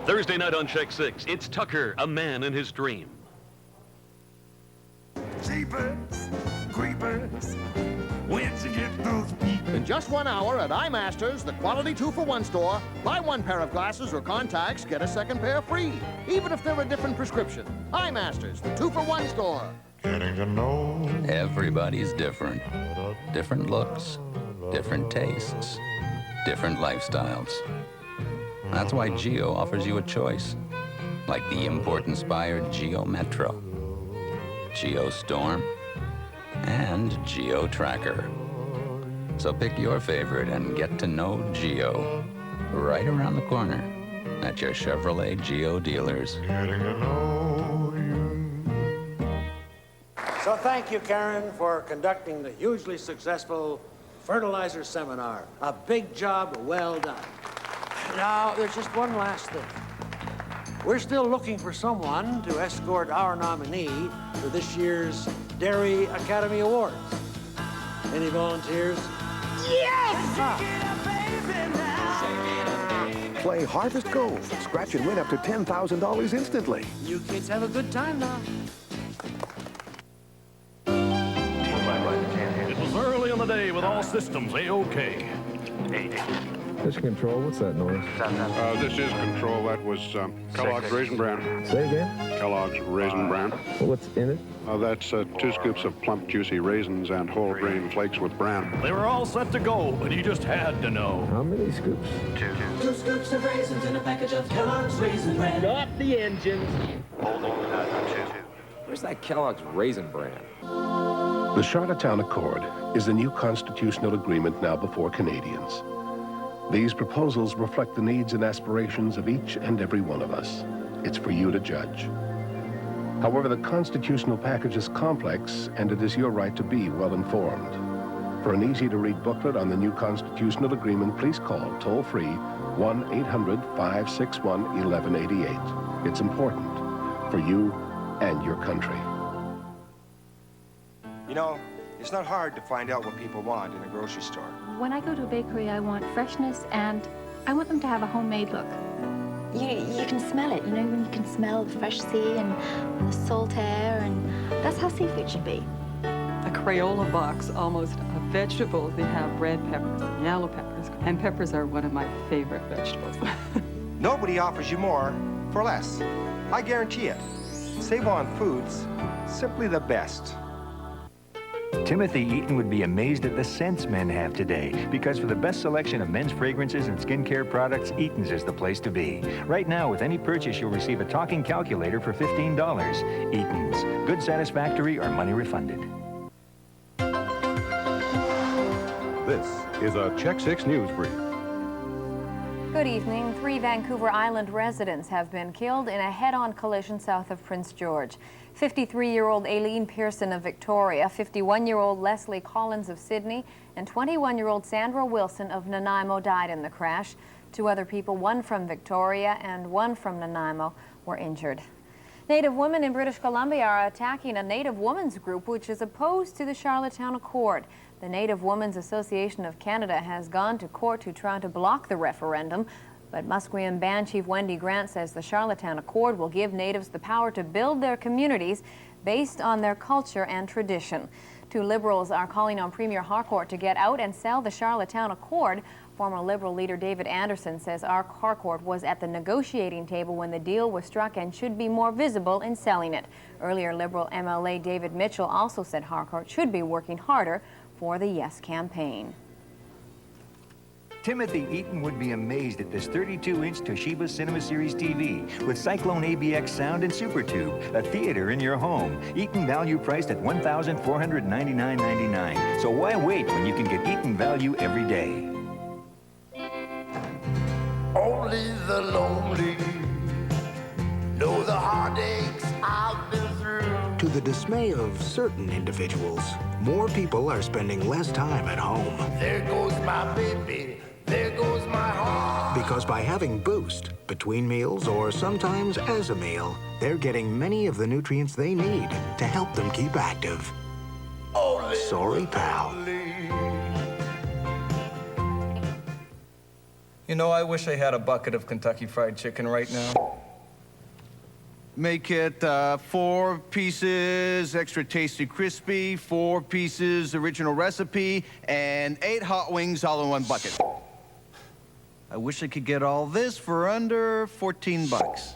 Thursday night on Check 6, it's Tucker, a man in his dream. Jeepers, creepers, where'd you get those people? In just 1 hour at iMasters, the quality 2-for-1 store, buy 1 pair of glasses or contacts, get a 2nd pair free, even if they're a different prescription. iMasters, the 2-for-1 store. Getting to know. Everybody's different. Different looks, different tastes, different lifestyles. That's why Geo offers you a choice, like the import-inspired Geo Metro, Geo Storm, and Geo Tracker. So pick your favorite and get to know Geo right around the corner at your Chevrolet Geo dealers. Getting to know you. So thank you, Karen, for conducting the hugely successful fertilizer seminar. A big job well done. Now, there's just one last thing. We're still looking for someone to escort our nominee to this year's Dairy Academy Awards. Any volunteers? Yes! Play Harvest Gold. Scratch and win up to $10,000 instantly. You kids have a good time now. It was early in the day with all systems A-OK. This control, what's that noise? This is control. That was Kellogg's Raisin Bran. Say again? Kellogg's Raisin Bran. What's in it? That's 2 scoops of plump, juicy raisins and whole grain flakes with bran. They were all set to go, but he just had to know. How many scoops? 2 scoops of raisins in a package of Kellogg's Raisin Bran. Not the engines. Where's that Kellogg's Raisin Bran? The Charlottetown Accord is the new constitutional agreement now before Canadians. These proposals reflect the needs and aspirations of each and every one of us. It's for you to judge. However, the constitutional package is complex, and it is your right to be well informed. For an easy-to-read booklet on the new constitutional agreement, please call toll-free 1-800-561-1188. It's important for you and your country. You know, it's not hard to find out what people want in a grocery store. When I go to a bakery, I want freshness, and I want them to have a homemade look. You can smell it, you know, when you can smell the fresh sea and the salt air, and that's how seafood should be. A Crayola box, almost of vegetables. They have red peppers and yellow peppers, and peppers are one of my favorite vegetables. Nobody offers you more for less. I guarantee it. Save on Foods, simply the best. Timothy Eaton would be amazed at the scents men have today, because for the best selection of men's fragrances and skincare products, Eaton's is the place to be. Right now, with any purchase, you'll receive a talking calculator for $15. Eaton's. Good satisfactory or money refunded. This is a Check 6 News Brief. Good evening. 3 Vancouver Island residents have been killed in a head-on collision south of Prince George. 53-year-old Aileen Pearson of Victoria, 51-year-old Leslie Collins of Sydney, and 21-year-old Sandra Wilson of Nanaimo died in the crash. 2 other people, one from Victoria and one from Nanaimo, were injured. Native women in British Columbia are attacking a Native women's group which is opposed to the Charlottetown Accord. The Native Women's Association of Canada has gone to court to try to block the referendum. But Musqueam Band Chief Wendy Grant says the Charlottetown Accord will give Natives the power to build their communities based on their culture and tradition. 2 Liberals are calling on Premier Harcourt to get out and sell the Charlottetown Accord. Former Liberal leader David Anderson says Harcourt was at the negotiating table when the deal was struck and should be more visible in selling it. Earlier, Liberal MLA David Mitchell also said Harcourt should be working harder for the Yes campaign. Timothy Eaton would be amazed at this 32-inch Toshiba Cinema Series TV with Cyclone ABX sound and Super Tube, a theater in your home. Eaton value priced at $1,499.99. So why wait when you can get Eaton value every day? Only the lonely know the heartaches I've been through. To the dismay of certain individuals, more people are spending less time at home. There goes my baby. There goes my heart. Because by having Boost between meals or sometimes as a meal, they're getting many of the nutrients they need to help them keep active. Sorry, pal. You know, I wish I had a bucket of Kentucky Fried Chicken right now. Make it 4 pieces extra tasty crispy, 4 pieces original recipe, and 8 hot wings all in one bucket. I wish I could get all this for under 14 bucks.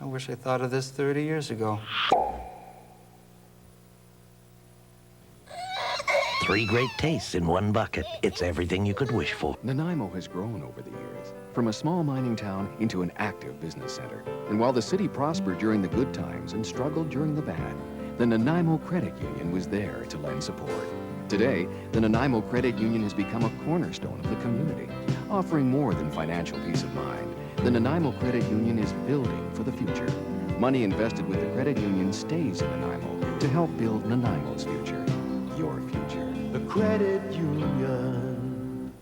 I wish I thought of this 30 years ago. 3 great tastes in one bucket. It's everything you could wish for. Nanaimo has grown over the years, from a small mining town into an active business center. And while the city prospered during the good times and struggled during the bad, the Nanaimo Credit Union was there to lend support. Today, the Nanaimo Credit Union has become a cornerstone of the community, offering more than financial peace of mind. The Nanaimo Credit Union is building for the future. Money invested with the credit union stays in Nanaimo to help build Nanaimo's future, your future. The credit union.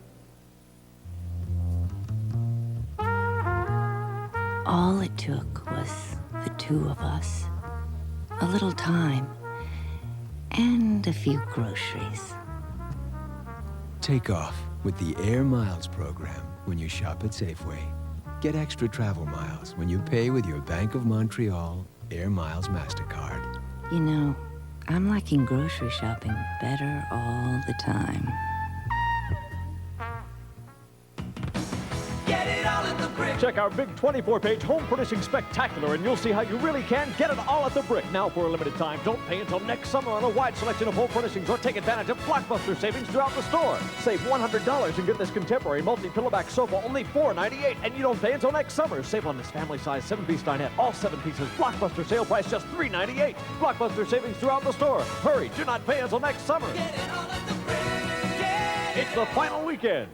All it took was the 2 of us, a little time, and a few groceries. Take off with the Air Miles program when you shop at Safeway. Get extra travel miles when you pay with your Bank of Montreal Air Miles MasterCard. You know, I'm liking grocery shopping better all the time. Check our big 24-page home furnishing spectacular, and you'll see how you really can get it all at the Brick. Now for a limited time, don't pay until next summer on a wide selection of home furnishings, or take advantage of blockbuster savings throughout the store. Save $100 and get this contemporary multi-pillowback sofa only $4.98, and you don't pay until next summer. Save on this family-size 7-piece dinette, all 7 pieces, blockbuster sale price just $3.98. Blockbuster savings throughout the store. Hurry, do not pay until next summer. Get it all at the Brick. It's the final weekend.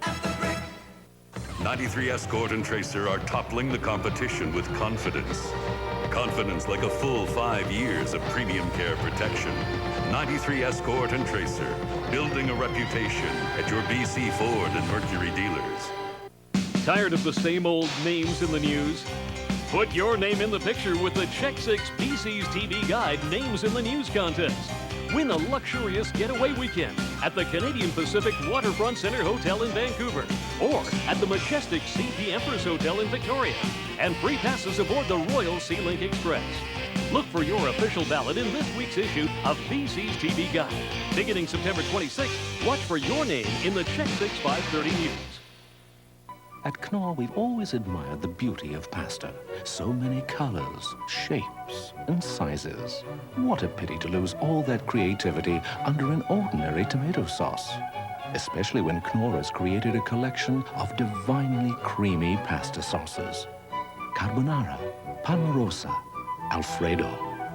93 Escort and Tracer are toppling the competition with confidence. Confidence like a full 5 years of premium care protection. 93 Escort and Tracer, building a reputation at your BC Ford and Mercury dealers. Tired of the same old names in the news? Put your name in the picture with the CHEK-6 PC's TV Guide Names in the News contest. Win a luxurious getaway weekend at the Canadian Pacific Waterfront Center Hotel in Vancouver, or at the majestic CP Empress Hotel in Victoria, and free passes aboard the Royal Sea Link Express. Look for your official ballot in this week's issue of BC's TV Guide. Beginning September 26th, watch for your name in the CHEK-6 530 News. At Knorr, we've always admired the beauty of pasta. So many colors, shapes, and sizes. What a pity to lose all that creativity under an ordinary tomato sauce. Especially when Knorr has created a collection of divinely creamy pasta sauces. Carbonara, Palmarosa, Alfredo.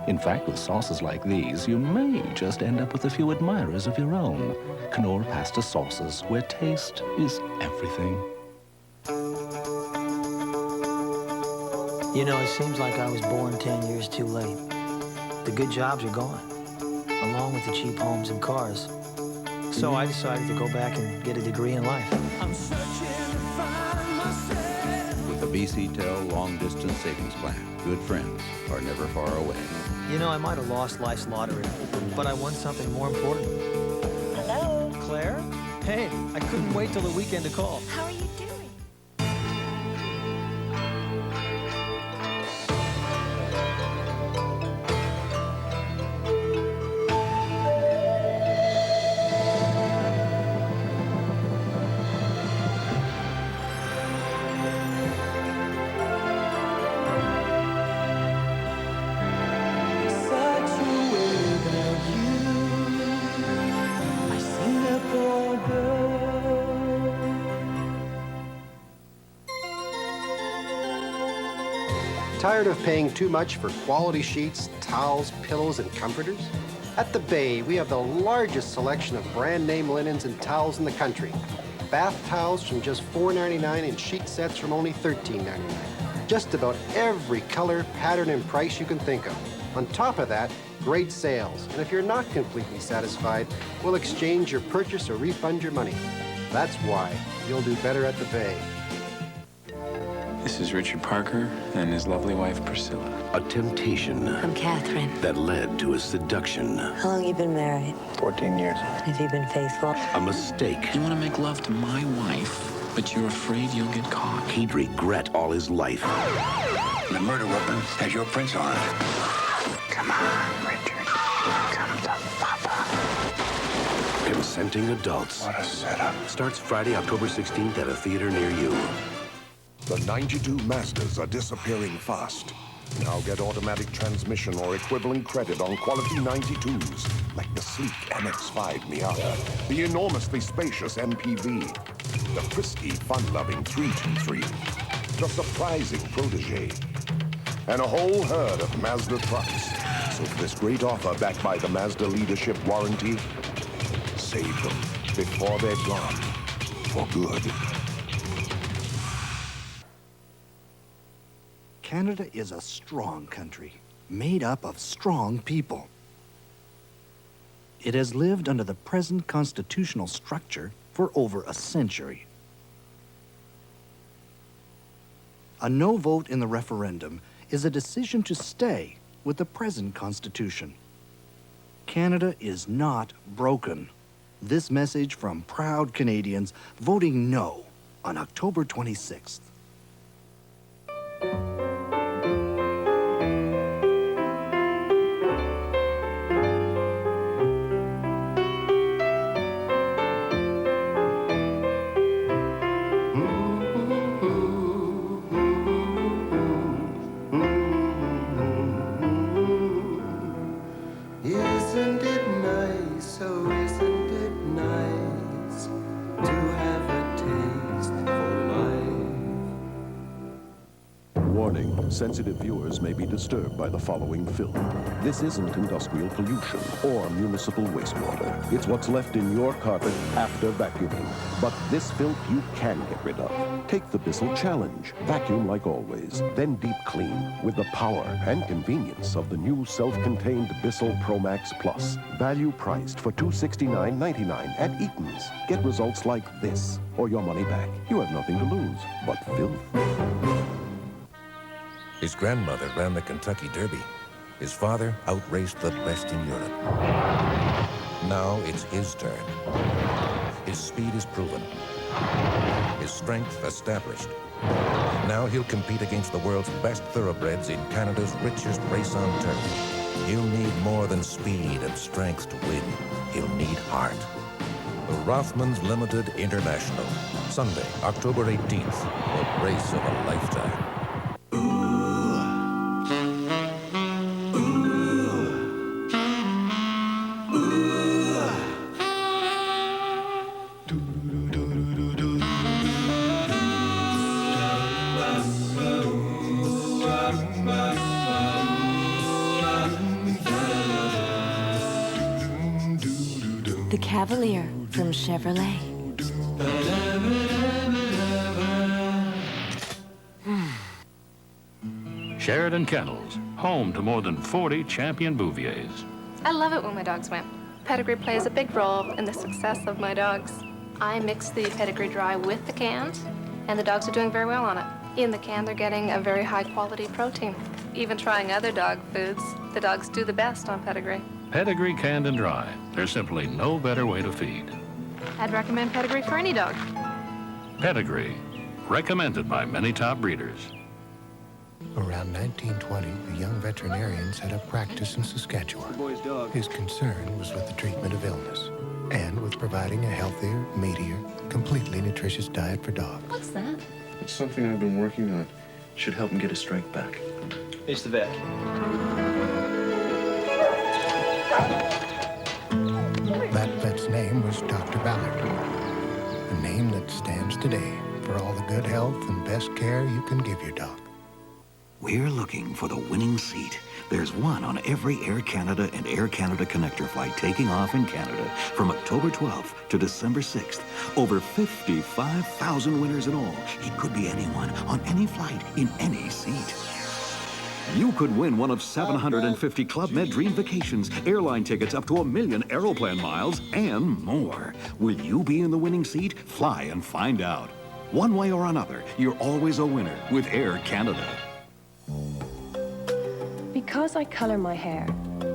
In fact, with sauces like these, you may just end up with a few admirers of your own. Knorr pasta sauces, where taste is everything. You know, it seems like I was born 10 years too late. The good jobs are gone, along with the cheap homes and cars. So I decided to go back and get a degree in life. I'm searching to find myself. With the BC-Tel Long Distance Savings Plan, good friends are never far away. You know, I might have lost life's lottery, but I won something more important. Hello? Claire? Hey, I couldn't wait till the weekend to call. How are you doing? Tired of paying too much for quality sheets, towels, pillows, and comforters? At the Bay, we have the largest selection of brand name linens and towels in the country. Bath towels from just $4.99 and sheet sets from only $13.99. Just about every color, pattern, and price you can think of. On top of that, great sales. And if you're not completely satisfied, we'll exchange your purchase or refund your money. That's why you'll do better at the Bay. This is Richard Parker and his lovely wife, Priscilla. A temptation. I'm Catherine. That led to a seduction. How long you been married? 14 years. Have you been faithful? A mistake. You want to make love to my wife? But you're afraid you'll get caught. He'd regret all his life. The murder weapon has your prints on it. Come on, Richard. Come to Papa. Consenting adults. What a setup. Starts Friday, October 16th at a theater near you. The 92 Mazdas are disappearing fast. Now get automatic transmission or equivalent credit on quality 92s, like the sleek MX-5 Miata, the enormously spacious MPV, the frisky, fun-loving 323, the surprising Protege, and a whole herd of Mazda trucks. So for this great offer backed by the Mazda Leadership Warranty, save them before they're gone for good. Canada is a strong country, made up of strong people. It has lived under the present constitutional structure for over a century. A no vote in the referendum is a decision to stay with the present constitution. Canada is not broken. This message from proud Canadians voting no on October 26th. Isn't it nice, oh isn't it nice to have a taste for life? Warning, sensitive viewers may be disturbed by the following film. This isn't industrial pollution or municipal wastewater. It's what's left in your carpet after vacuuming. But this filth you can get rid of. Take the Bissell Challenge. Vacuum like always, then deep clean with the power and convenience of the new self-contained Bissell ProMax Plus. Value priced for $269.99 at Eaton's. Get results like this or your money back. You have nothing to lose but filth. His grandmother ran the Kentucky Derby. His father outraced the best in Europe. Now it's his turn. His speed is proven. His strength established. Now he'll compete against the world's best thoroughbreds in Canada's richest race on turf. He'll need more than speed and strength to win. He'll need heart. The Rothmans Limited International. Sunday, October 18th. A race of a lifetime. The Cavalier from Chevrolet. Sheridan Kennels, home to more than 40 champion Bouviers. I love it when my dogs win. Pedigree plays a big role in the success of my dogs. I mix the pedigree dry with the cans, and the dogs are doing very well on it. In the can, they're getting a very high quality protein. Even trying other dog foods, the dogs do the best on pedigree. Pedigree canned and dry. There's simply no better way to feed. I'd recommend pedigree for any dog. Pedigree, recommended by many top breeders. Around 1920, the young veterinarian set up practice in Saskatchewan. Boy's dog. His concern was with the treatment of illness and with providing a healthier, meatier, completely nutritious diet for dogs. What's that? It's something I've been working on. Should help him get his strength back. It's the vet. That vet's name was Dr. Ballard, a name that stands today for all the good health and best care you can give your dog. We're looking for the winning seat. There's one on every Air Canada and Air Canada Connector flight taking off in Canada from October 12th to December 6th. Over 55,000 winners in all. It could be anyone on any flight in any seat. You could win one of 750 Club Med Dream Vacations, airline tickets up to 1 million Aeroplan miles, and more. Will you be in the winning seat? Fly and find out. One way or another, you're always a winner with Air Canada. Because I color my hair,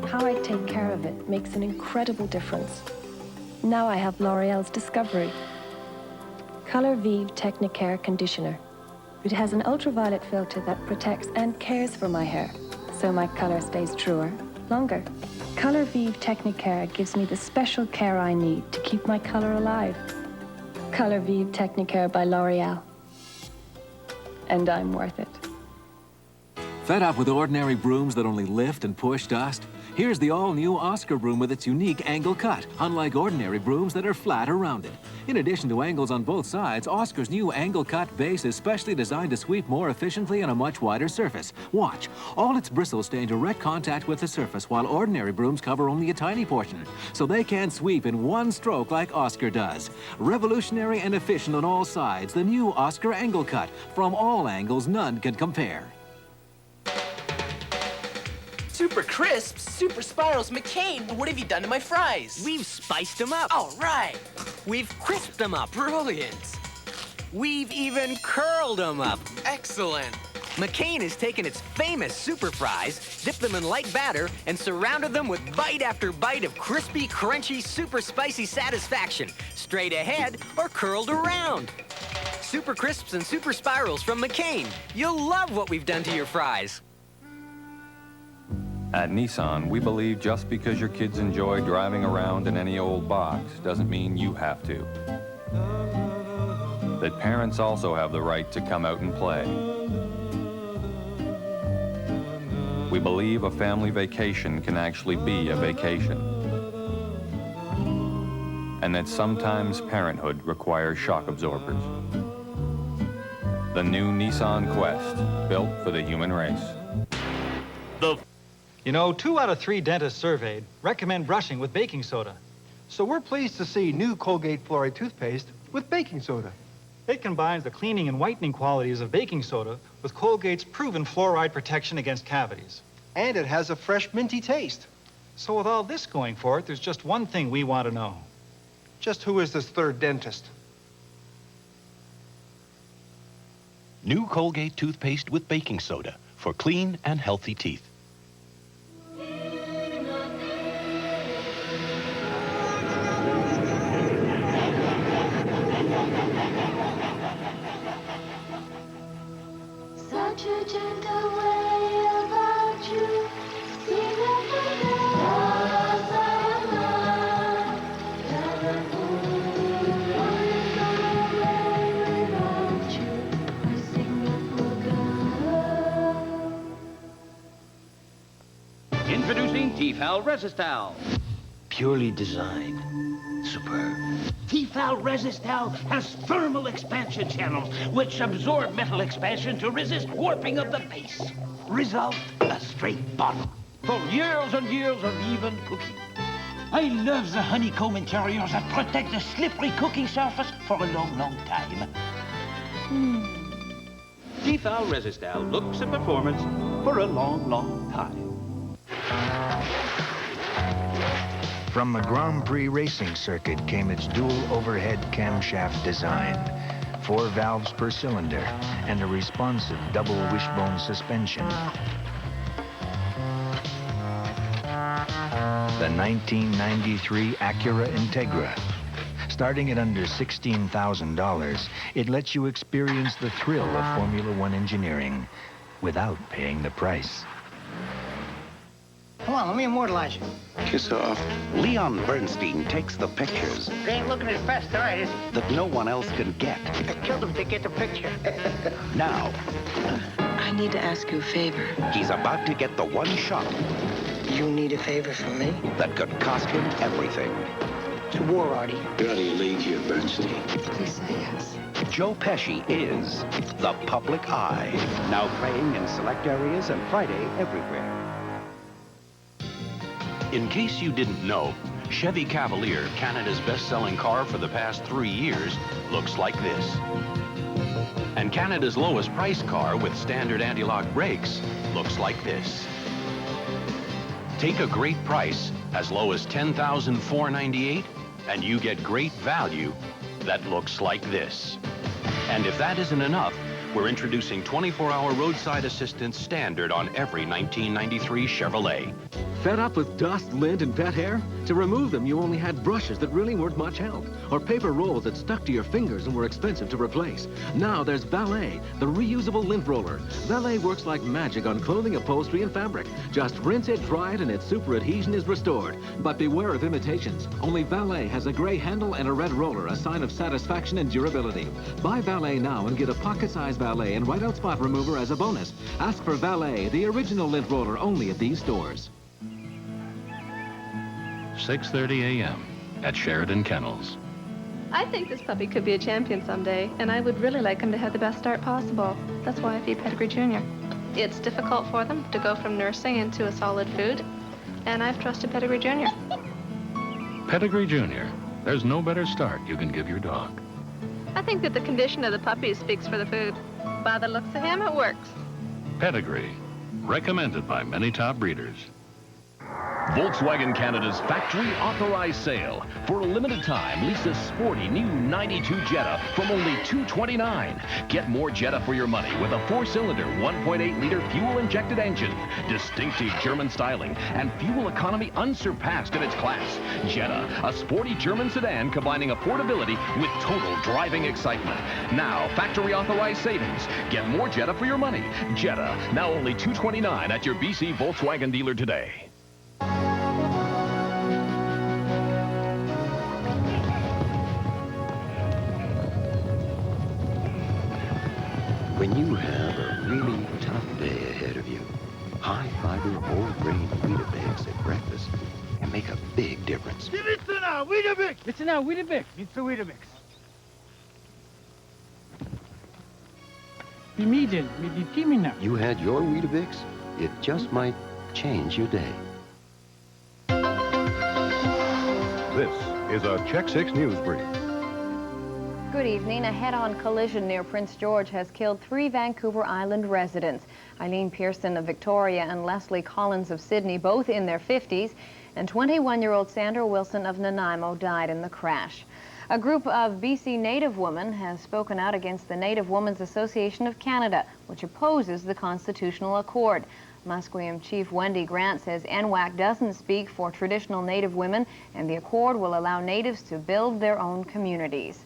how I take care of it makes an incredible difference. Now I have L'Oreal's Discovery. Color Vive Technicare Conditioner. It has an ultraviolet filter that protects and cares for my hair, so my color stays truer, longer. Color Vive Technicare gives me the special care I need to keep my color alive. Color Vive Technicare by L'Oreal. And I'm worth it. Fed up with ordinary brooms that only lift and push dust? Here's the all-new Oscar broom with its unique angle cut, unlike ordinary brooms that are flat or rounded. In addition to angles on both sides, Oscar's new angle cut base is specially designed to sweep more efficiently on a much wider surface. Watch. All its bristles stay in direct contact with the surface, while ordinary brooms cover only a tiny portion, so they can't sweep in one stroke like Oscar does. Revolutionary and efficient on all sides, the new Oscar angle cut. From all angles, none can compare. Super crisps, super spirals. McCain, what have you done to my fries? We've spiced them up. All right. We've crisped them up. Brilliant. We've even curled them up. Excellent. McCain has taken its famous super fries, dipped them in light batter, and surrounded them with bite after bite of crispy, crunchy, super spicy satisfaction, straight ahead or curled around. Super crisps and super spirals from McCain. You'll love what we've done to your fries. At Nissan, we believe just because your kids enjoy driving around in any old box doesn't mean you have to. That parents also have the right to come out and play. We believe a family vacation can actually be a vacation. And that sometimes parenthood requires shock absorbers. The new Nissan Quest, built for the human race. You know, 2 out of 3 dentists surveyed recommend brushing with baking soda. So we're pleased to see new Colgate Fluoride toothpaste with baking soda. It combines the cleaning and whitening qualities of baking soda with Colgate's proven fluoride protection against cavities. And it has a fresh, minty taste. So with all this going for it, there's just one thing we want to know. Just who is this third dentist? New Colgate toothpaste with baking soda for clean and healthy teeth. Such a gentle way about you. Introducing Tefal Resistal. Purely designed. Superb. Tefal Resistal has thermal expansion channels which absorb metal expansion to resist warping of the base. Result, a straight bottom for years and years of even cooking. I love the honeycomb interiors that protect the slippery cooking surface for a long, long time. Tefal Resistal looks and performance for a long, long time. From the Grand Prix racing circuit came its dual overhead camshaft design, 4 valves per cylinder, and a responsive double wishbone suspension. The 1993 Acura Integra. Starting at under $16,000, it lets you experience the thrill of Formula One engineering without paying the price. Come on, let me immortalize you. Kiss off. Leon Bernstein takes the pictures They ain't looking as fast, all right, is he? that no one else can get. I killed him to get the picture. Now, I need to ask you a favor. he's about to get the one shot You need a favor from me? that could cost him everything. It's a war, Artie. You're out of your league here, Bernstein. Please say yes. Joe Pesci is the public eye. Now playing in select areas and Friday everywhere. In case you didn't know, Chevy Cavalier, Canada's best-selling car for the past 3 years, looks like this. And Canada's lowest price car with standard anti-lock brakes looks like this. Take a great price, as low as $10,498, and you get great value that looks like this. And if that isn't enough, we're introducing 24-hour roadside assistance standard on every 1993 Chevrolet. Fed up with dust, lint, and pet hair? To remove them, you only had brushes that really weren't much help, or paper rolls that stuck to your fingers and were expensive to replace. Now there's Valet, the reusable lint roller. Valet works like magic on clothing, upholstery, and fabric. Just rinse it, dry it, and its super adhesion is restored. But beware of imitations. Only Valet has a gray handle and a red roller, a sign of satisfaction and durability. Buy Valet now and get a pocket-sized Valet and whiteout spot remover as a bonus. Ask for Valet, the original lint roller, only at these stores. 6:30 a.m. at Sheridan Kennels. I think this puppy could be a champion someday, and I would really like him to have the best start possible. That's why I feed Pedigree Junior. It's difficult for them to go from nursing into a solid food, and I've trusted Pedigree Junior. Pedigree Junior. There's no better start you can give your dog. I think that the condition of the puppy speaks for the food. By the looks of him, it works. Pedigree. Recommended by many top breeders. Volkswagen Canada's factory authorized sale. For a limited time, lease a sporty new 92 Jetta from only $229. Get more Jetta for your money with a 4-cylinder, 1.8-liter fuel-injected engine, distinctive German styling, and fuel economy unsurpassed in its class. Jetta, a sporty German sedan combining affordability with total driving excitement. Now, factory authorized savings. Get more Jetta for your money. Jetta, now only $229 at your BC Volkswagen dealer today. When you have a really tough day ahead of you, high-fiber, whole-grain Weetabix at breakfast can make a big difference. Listen now, Weetabix! Listen now, Weetabix. It's the Weetabix. Immediate, with the Timina. You had your Weetabix, it just might change your day. This is a Check 6 News Brief. Good evening. A head-on collision near Prince George has killed 3 Vancouver Island residents. Eileen Pearson of Victoria and Leslie Collins of Sydney, both in their 50s, and 21-year-old Sandra Wilson of Nanaimo died in the crash. A group of BC Native women has spoken out against the Native Women's Association of Canada, which opposes the Constitutional Accord. Musqueam Chief Wendy Grant says NWAC doesn't speak for traditional Native women, and the accord will allow Natives to build their own communities.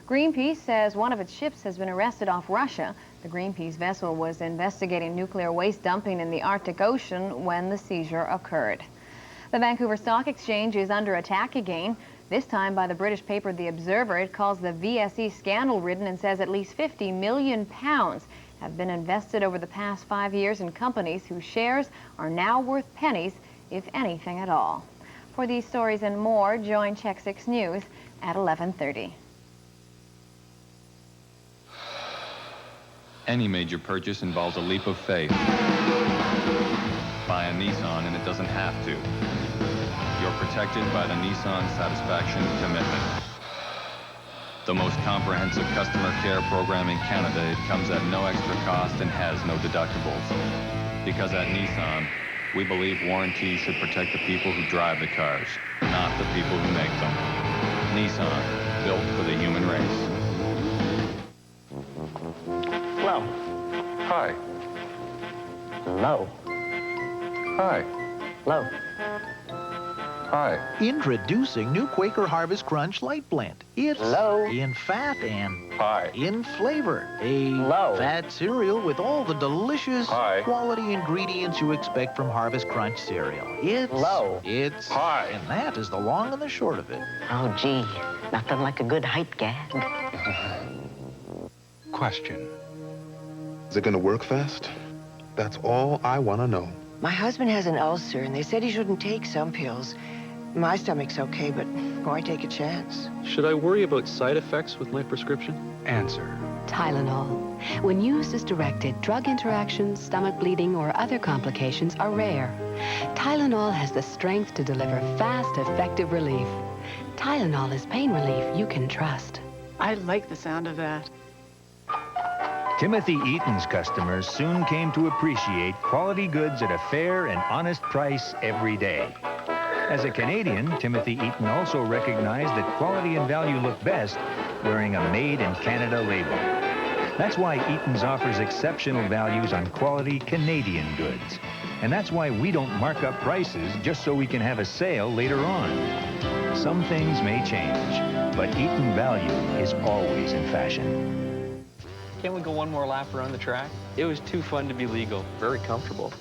Greenpeace says one of its ships has been arrested off Russia. The Greenpeace vessel was investigating nuclear waste dumping in the Arctic Ocean when the seizure occurred. The Vancouver Stock Exchange is under attack again, this time by the British paper The Observer. It calls the VSE scandal-ridden and says at least £50 million have been invested over the past 5 years in companies whose shares are now worth pennies, if anything at all. For these stories and more, join Check 6 News at 11:30. Any major purchase involves a leap of faith. Buy a Nissan and it doesn't have to. You're protected by the Nissan Satisfaction Commitment. The most comprehensive customer care program in Canada. It comes at no extra cost and has no deductibles. Because at Nissan, we believe warranties should protect the people who drive the cars, not the people who make them. Nissan, built for the human race. Hello. Hi. Hello. Hi. Hello. Hi. Introducing new Quaker Harvest Crunch Light Blend. It's Hello. in fat and Hi. in flavor. A Hello. fat cereal with all the delicious Hi. quality ingredients you expect from Harvest Crunch cereal. It's Hello. It's Hi. And that is the long and the short of it. Oh, gee. Nothing like a good hype gag. Question. Is it going to work fast? That's all I want to know. My husband has an ulcer, and they said he shouldn't take some pills. My stomach's okay, but why take a chance? Should I worry about side effects with my prescription? Answer. Tylenol. When used as directed, drug interactions, stomach bleeding, or other complications are rare. Tylenol has the strength to deliver fast, effective relief. Tylenol is pain relief you can trust. I like the sound of that. Timothy Eaton's customers soon came to appreciate quality goods at a fair and honest price every day. As a Canadian, Timothy Eaton also recognized that quality and value look best wearing a Made in Canada label. That's why Eaton's offers exceptional values on quality Canadian goods. And that's why we don't mark up prices just so we can have a sale later on. Some things may change, but Eaton value is always in fashion. Can't we go one more lap around the track? It was too fun to be legal. Very comfortable.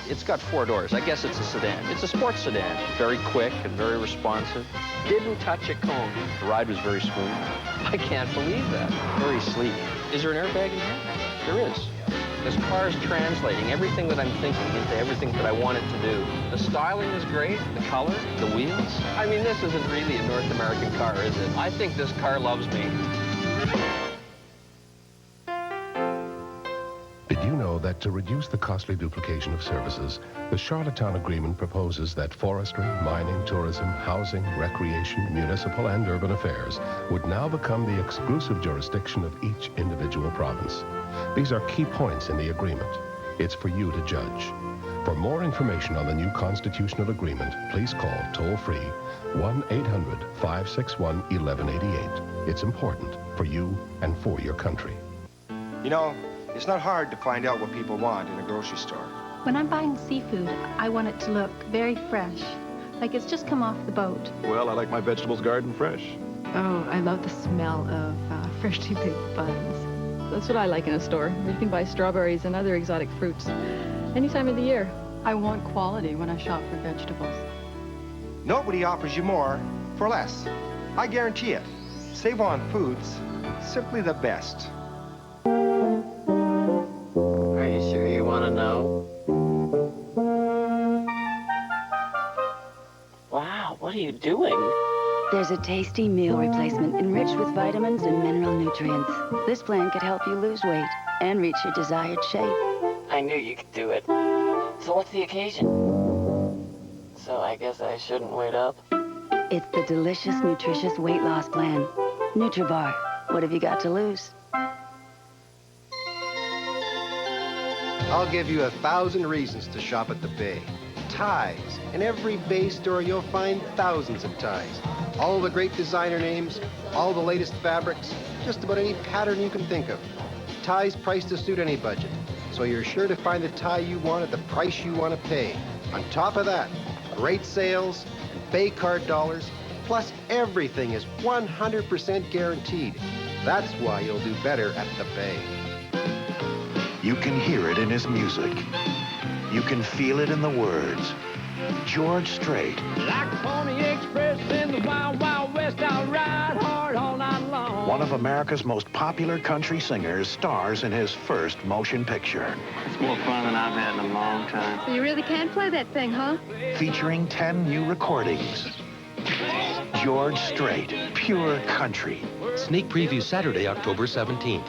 It's got 4 doors. I guess it's a sedan. It's a sports sedan. Very quick and very responsive. Didn't touch a cone. The ride was very smooth. I can't believe that. Very sleek. Is there an airbag in here? There is. This car is translating everything that I'm thinking into everything that I want it to do. The styling is great, the color, the wheels. I mean, this isn't really a North American car, is it? I think this car loves me. Did you know that to reduce the costly duplication of services, the Charlottetown Agreement proposes that forestry, mining, tourism, housing, recreation, municipal and urban affairs would now become the exclusive jurisdiction of each individual province. These are key points in the agreement. It's for you to judge. For more information on the new constitutional agreement, please call toll-free 1-800-561-1188. It's important for you and for your country. You know, it's not hard to find out what people want in a grocery store. When I'm buying seafood, I want it to look very fresh, like it's just come off the boat. Well, I like my vegetables garden fresh. Oh, I love the smell of freshly baked buns. That's what I like in a store, where you can buy strawberries and other exotic fruits any time of the year. I want quality when I shop for vegetables. Nobody offers you more for less. I guarantee it. Save on foods, simply the best. Are you sure you want to know? Wow, what are you doing? There's a tasty meal replacement enriched with vitamins and mineral nutrients. This plan could help you lose weight and reach your desired shape. I knew you could do it. So what's the occasion? So I guess I shouldn't wait up? It's the delicious, nutritious weight loss plan. Nutribar. What have you got to lose? I'll give you 1,000 reasons to shop at the Bay. Ties. In every Bay store, you'll find thousands of ties. All the great designer names, all the latest fabrics, just about any pattern you can think of. Ties priced to suit any budget, so you're sure to find the tie you want at the price you want to pay. On top of that, great sales and Bay card dollars, plus everything is 100% guaranteed. That's why you'll do better at the Bay. You can hear it in his music. You can feel it in the words. George Strait. Like Pony Express in the Wild Wild West, I'll ride hard all night long. One of America's most popular country singers stars in his first motion picture. It's more fun than I've had in a long time. So you really can play that thing, huh? Featuring 10 new recordings. George Strait, pure country. Sneak preview Saturday, October 17th.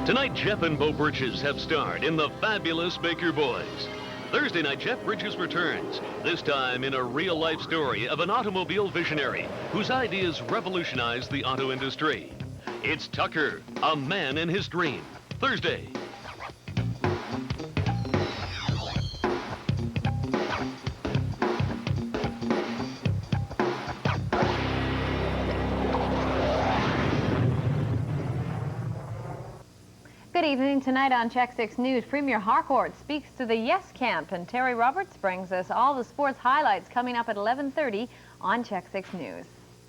Tonight, Jeff and Bo Bridges have starred in The Fabulous Baker Boys. Thursday night, Jeff Bridges returns, this time in a real-life story of an automobile visionary whose ideas revolutionized the auto industry. It's Tucker, a man in his dream. Thursday. Good evening. Tonight on Check 6 News, Premier Harcourt speaks to the Yes Camp, and Terry Roberts brings us all the sports highlights coming up at 11:30 on Check 6 News.